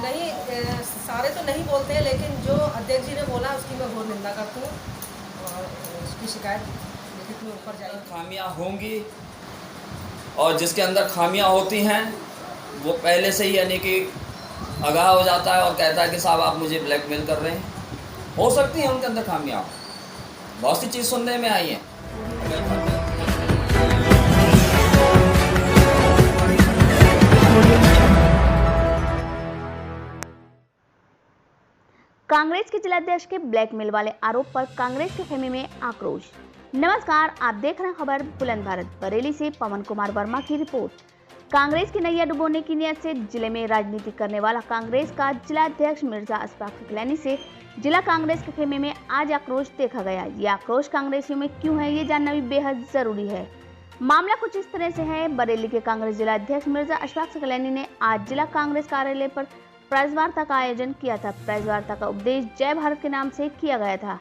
नहीं सारे तो नहीं बोलते हैं, लेकिन जो अध्यक्ष जी ने बोला उसकी मैं घोर निंदा करती हूँ और उसकी शिकायत लिखित में ऊपर जाएगी। खामियां होंगी और जिसके अंदर खामियां होती हैं वो पहले से ही यानी कि आगाह हो जाता है और कहता है कि साहब आप मुझे ब्लैकमेल कर रहे हैं। हो सकती हैं उनके अंदर खामियां, बहुत सी चीज़ सुनने में आई हैं। कांग्रेस के जिलाध्यक्ष के ब्लैकमेल वाले आरोप पर कांग्रेस के खेमे में आक्रोश। नमस्कार, आप देख रहे हैं खबर बुलंद भारत। बरेली से पवन कुमार वर्मा की रिपोर्ट। कांग्रेस की नैया डुबोने की नियत से जिले में राजनीति करने वाला कांग्रेस का जिलाध्यक्ष मिर्जा अशफाक सकलैनी से जिला कांग्रेस के खेमे में आज आक्रोश देखा गया। ये आक्रोश कांग्रेसियों में क्यों है, ये जानना भी बेहद जरूरी है। मामला कुछ इस तरह से है। बरेली के कांग्रेस जिलाध्यक्ष मिर्जा अशफाक सकलैनी ने आज जिला कांग्रेस कार्यालय पर प्रेस वार्ता का आयोजन किया था। प्रेस वार्ता का उपदेश जय भारत के नाम से किया गया था,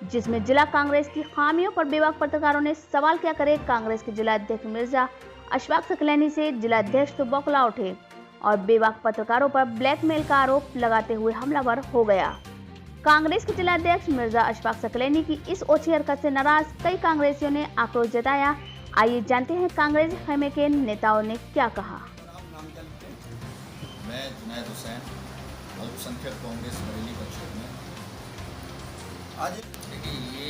जिसमें जिला कांग्रेस की खामियों पर बेबाक पत्रकारों ने सवाल क्या करे। कांग्रेस के जिलाध्यक्ष मिर्जा अशफाक सकलैनी से जिलाध्यक्ष तो बौखला उठे और बेबाक पत्रकारों पर ब्लैकमेल का आरोप लगाते हुए हमलावर हो गया। कांग्रेस के जिलाध्यक्ष मिर्जा अशफाक सकलैनी की इस ओछी हरकत से नाराज कई कांग्रेसियों ने आक्रोश जताया। आइए जानते हैं कांग्रेस खेमे के नेताओं ने क्या कहा। मैं जुनैद हुसैन, अल्पसंख्यक कांग्रेस बरेली का चेयरमैन। आज देखिए, ये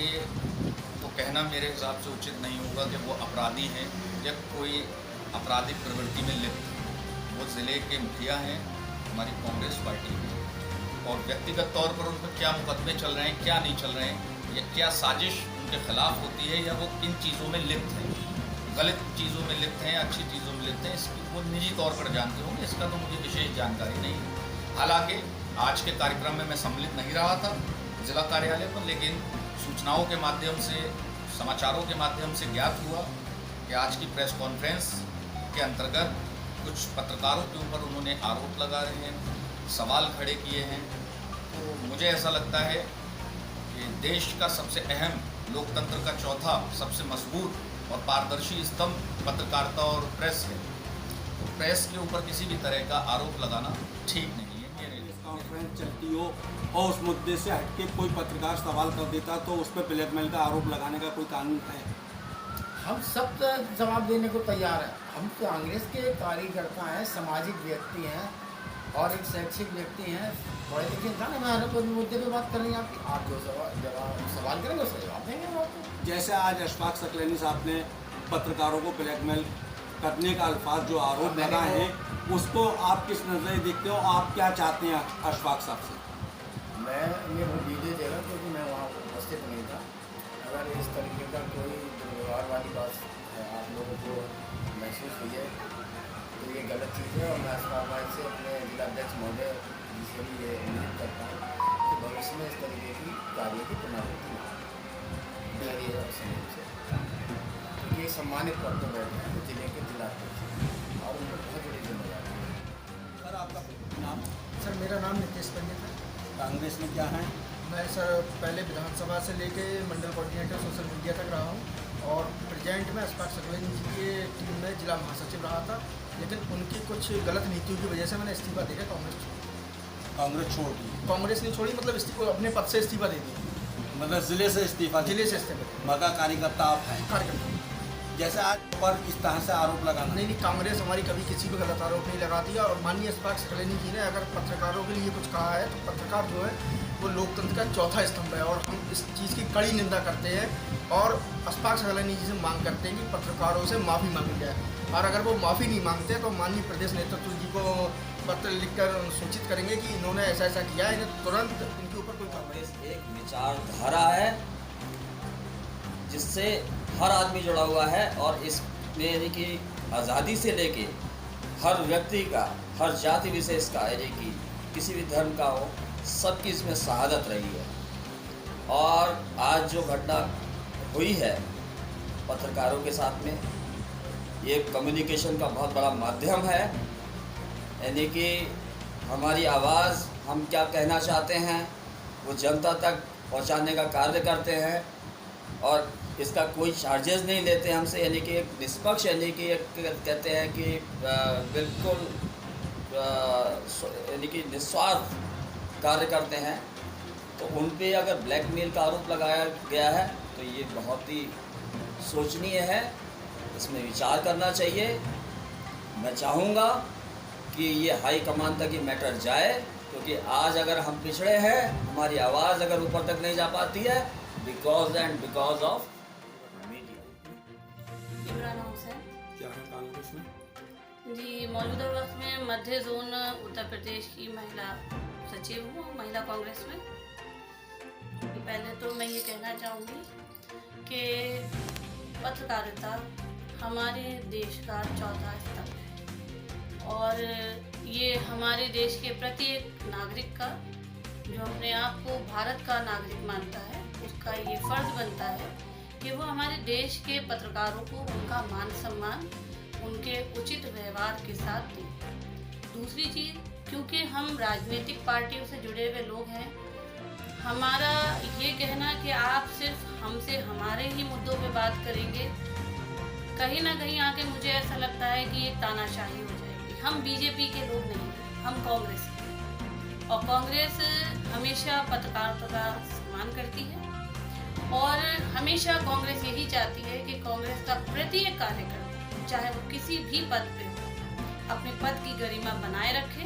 तो कहना मेरे हिसाब से उचित नहीं होगा कि वो अपराधी हैं या कोई आपराधिक प्रवृत्ति में लिप्त हैं। वो ज़िले के मुखिया हैं हमारी कांग्रेस पार्टी में, और व्यक्तिगत तौर पर उन पर क्या मुकदमे चल रहे हैं, क्या नहीं चल रहे हैं, या क्या साजिश उनके खिलाफ होती है, या वो किन चीज़ों में लिप्त हैं, गलत चीज़ों में लिप्त हैं, अच्छी चीज़ों में लिप्त हैं, इसकी वो निजी तौर पर जानते होंगे। इसका तो मुझे विशेष जानकारी नहीं है। हालांकि आज के कार्यक्रम में मैं सम्मिलित नहीं रहा था जिला कार्यालय पर, लेकिन सूचनाओं के माध्यम से, समाचारों के माध्यम से ज्ञात हुआ कि आज की प्रेस कॉन्फ्रेंस के अंतर्गत कुछ पत्रकारों के ऊपर उन्होंने आरोप लगा रहे हैं, सवाल खड़े किए हैं। तो मुझे ऐसा लगता है कि देश का सबसे अहम, लोकतंत्र का चौथा सबसे मजबूत और पारदर्शी स्तंभ पत्रकारिता और प्रेस है। तो प्रेस के ऊपर किसी भी तरह का आरोप लगाना ठीक नहीं है। कॉन्फ्रेंस चलती हो और उस मुद्दे से हटके कोई पत्रकार सवाल कर देता तो उस पर ब्लैकमेल का आरोप लगाने का कोई कानून है? हम सब जवाब देने को तैयार हैं। हम कांग्रेस के कार्यकर्ता हैं, सामाजिक व्यक्ति हैं और एक शैक्षिक व्यक्ति हैं, पढ़े लिखे इंसान। हमें हर कोई मुद्दे पे बात करेंगे। आप जो सवाल करेंगे उसका जवाब देंगे हम आपको। जैसे आज अशफाक सकलैनी साहब ने पत्रकारों को ब्लैकमेल करने का अल्फाज जो आरोप लगाए हैं, उसको आप किस नज़र देखते हो? आप क्या चाहते हैं अशफाक साहब से? मैं ये वीडियो देगा क्योंकि मैं वहाँ उपस्थित नहीं था। अगर इस तरीके का कोई दुर्व्यवहार वाली बात है आप लोगों को महसूस हुई है तो ये गलत चीज़ है, और मैं अशफाक भाई से, अपने जिलाध्यक्ष महोदय जिससे भी ये उम्मीद करता हूँ कि भविष्य में इस तरीके की कार्य की पुनरावृत्ति न हो। ये सम्मानित करते बैठे हैं जिले के जिलाध्यक्ष और उनको बहुत बड़ी जिम्मेदारी है। सर, आपका नाम? सर, मेरा नाम नितेश पंडित है। कांग्रेस में क्या है? मैं सर पहले विधानसभा से लेके मंडल कोऑर्डिनेटर सोशल मीडिया तक रहा हूँ और प्रेजेंट में अशफाक सकलैनी जी के टीम में जिला महासचिव रहा था, लेकिन उनकी कुछ गलत नीतियों की वजह से मैंने इस्तीफा देकर कांग्रेस छोड़ी। कांग्रेस छोड़ दी? कांग्रेस नहीं छोड़ी, मतलब इस्तीफा, अपने पद से इस्तीफा दे दी। मतलब जिले से इस्तीफा? जिले से इस्तीफा। मगर कार्यकर्ता आप हैं? कार्यकर्ता। जैसे आज पर इस तरह से आरोप लगाना? नहीं, कांग्रेस हमारी कभी किसी पर गलत आरोप नहीं लगाती है। और माननीय अशफाक सकलैनी जी ने अगर पत्रकारों के लिए कुछ कहा है तो पत्रकार जो है वो लोकतंत्र का चौथा स्तंभ है, और हम इस चीज़ की कड़ी निंदा करते हैं और अशफाक सकलैनी जी से मांग करते हैं कि पत्रकारों से माफ़ी मांगी जाए। और अगर वो माफ़ी नहीं मांगते तो माननीय प्रदेश नेतृत्व जी को पत्र लिखकर सूचित करेंगे कि इन्होंने ऐसा ऐसा किया है, इन्हें तुरंत इनके ऊपर कोई कार्रवाई। एक विचारधारा है जिससे हर आदमी जुड़ा हुआ है, और इसमें यानी कि आज़ादी से लेके हर व्यक्ति का, हर जाति विशेष का, यानी कि किसी भी धर्म का हो, सबकी इसमें शहादत रही है। और आज जो घटना हुई है पत्रकारों के साथ में, ये कम्युनिकेशन का बहुत बड़ा माध्यम है, यानी कि हमारी आवाज़, हम क्या कहना चाहते हैं वो जनता तक पहुंचाने का कार्य करते हैं, और इसका कोई चार्जेस नहीं लेते हमसे, यानी कि एक निष्पक्ष, यानी कि एक कहते हैं कि बिल्कुल यानी कि निस्वार्थ कार्य करते हैं, तो उन पे अगर ब्लैकमेल का आरोप लगाया गया है तो ये बहुत ही सोचनीय है, इसमें विचार करना चाहिए। मैं चाहूँगा कि ये हाई कमान तक ये मैटर जाए, क्योंकि आज अगर हम पिछड़े हैं, हमारी आवाज़ अगर ऊपर तक नहीं जा पाती है, because of media. Imran Hussain क्या है कांग्रेस में? जी, मौजूदा वक्त में मध्य जोन उत्तर प्रदेश की महिला सचिव हूँ महिला कांग्रेस में। पहले तो मैं ये कहना चाहूँगी कि पत्रकारिता हमारे देश का चौथा स्तंभ है और ये हमारे देश के प्रत्येक नागरिक का, जो अपने आप को भारत का नागरिक मानता है, उसका ये फर्ज बनता है कि वो हमारे देश के पत्रकारों को उनका मान सम्मान, उनके उचित व्यवहार के साथ दें। दूसरी चीज़, क्योंकि हम राजनीतिक पार्टियों से जुड़े हुए लोग हैं, हमारा ये कहना कि आप सिर्फ हमसे हमारे ही मुद्दों पे बात करेंगे, कहीं ना कहीं आके मुझे ऐसा लगता है कि एक तानाशाही हो जाएगी। हम बीजेपी के लोग नहीं हैं, हम कांग्रेस के हैं और कांग्रेस हमेशा पत्रकारिता का सम्मान करती है और हमेशा कांग्रेस यही चाहती है कि कांग्रेस का प्रत्येक कार्यकर्ता, चाहे वो किसी भी पद पे हो, अपने पद की गरिमा बनाए रखे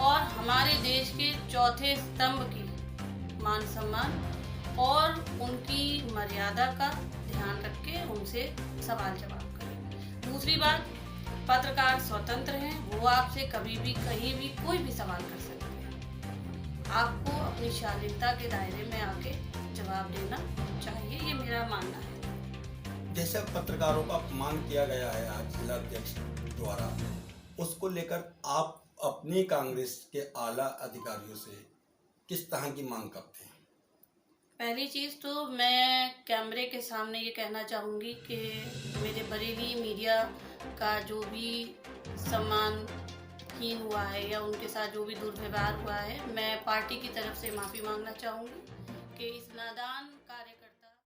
और हमारे देश के चौथे स्तंभ की मान सम्मान और उनकी मर्यादा का ध्यान रख के उनसे सवाल जवाब करें। दूसरी बात, पत्रकार स्वतंत्र हैं, वो आपसे कभी भी कहीं भी कोई भी सवाल कर सकते हैं। आपको अपनी शालीनता के दायरे में आके जवाब देना चाहिए, ये मेरा मानना है। जैसे पत्रकारों का अपमान किया गया है आज जिला अध्यक्ष द्वारा, उसको लेकर आप अपनी कांग्रेस के आला अधिकारियों से किस तरह की मांग करते हैं? पहली चीज़ तो मैं कैमरे के सामने ये कहना चाहूँगी कि मेरे बरेली मीडिया का जो भी सम्मानहीन हुआ है या उनके साथ जो भी दुर्व्यवहार हुआ है, मैं पार्टी की तरफ से माफ़ी मांगना चाहूँगी कि इस नादान कार्य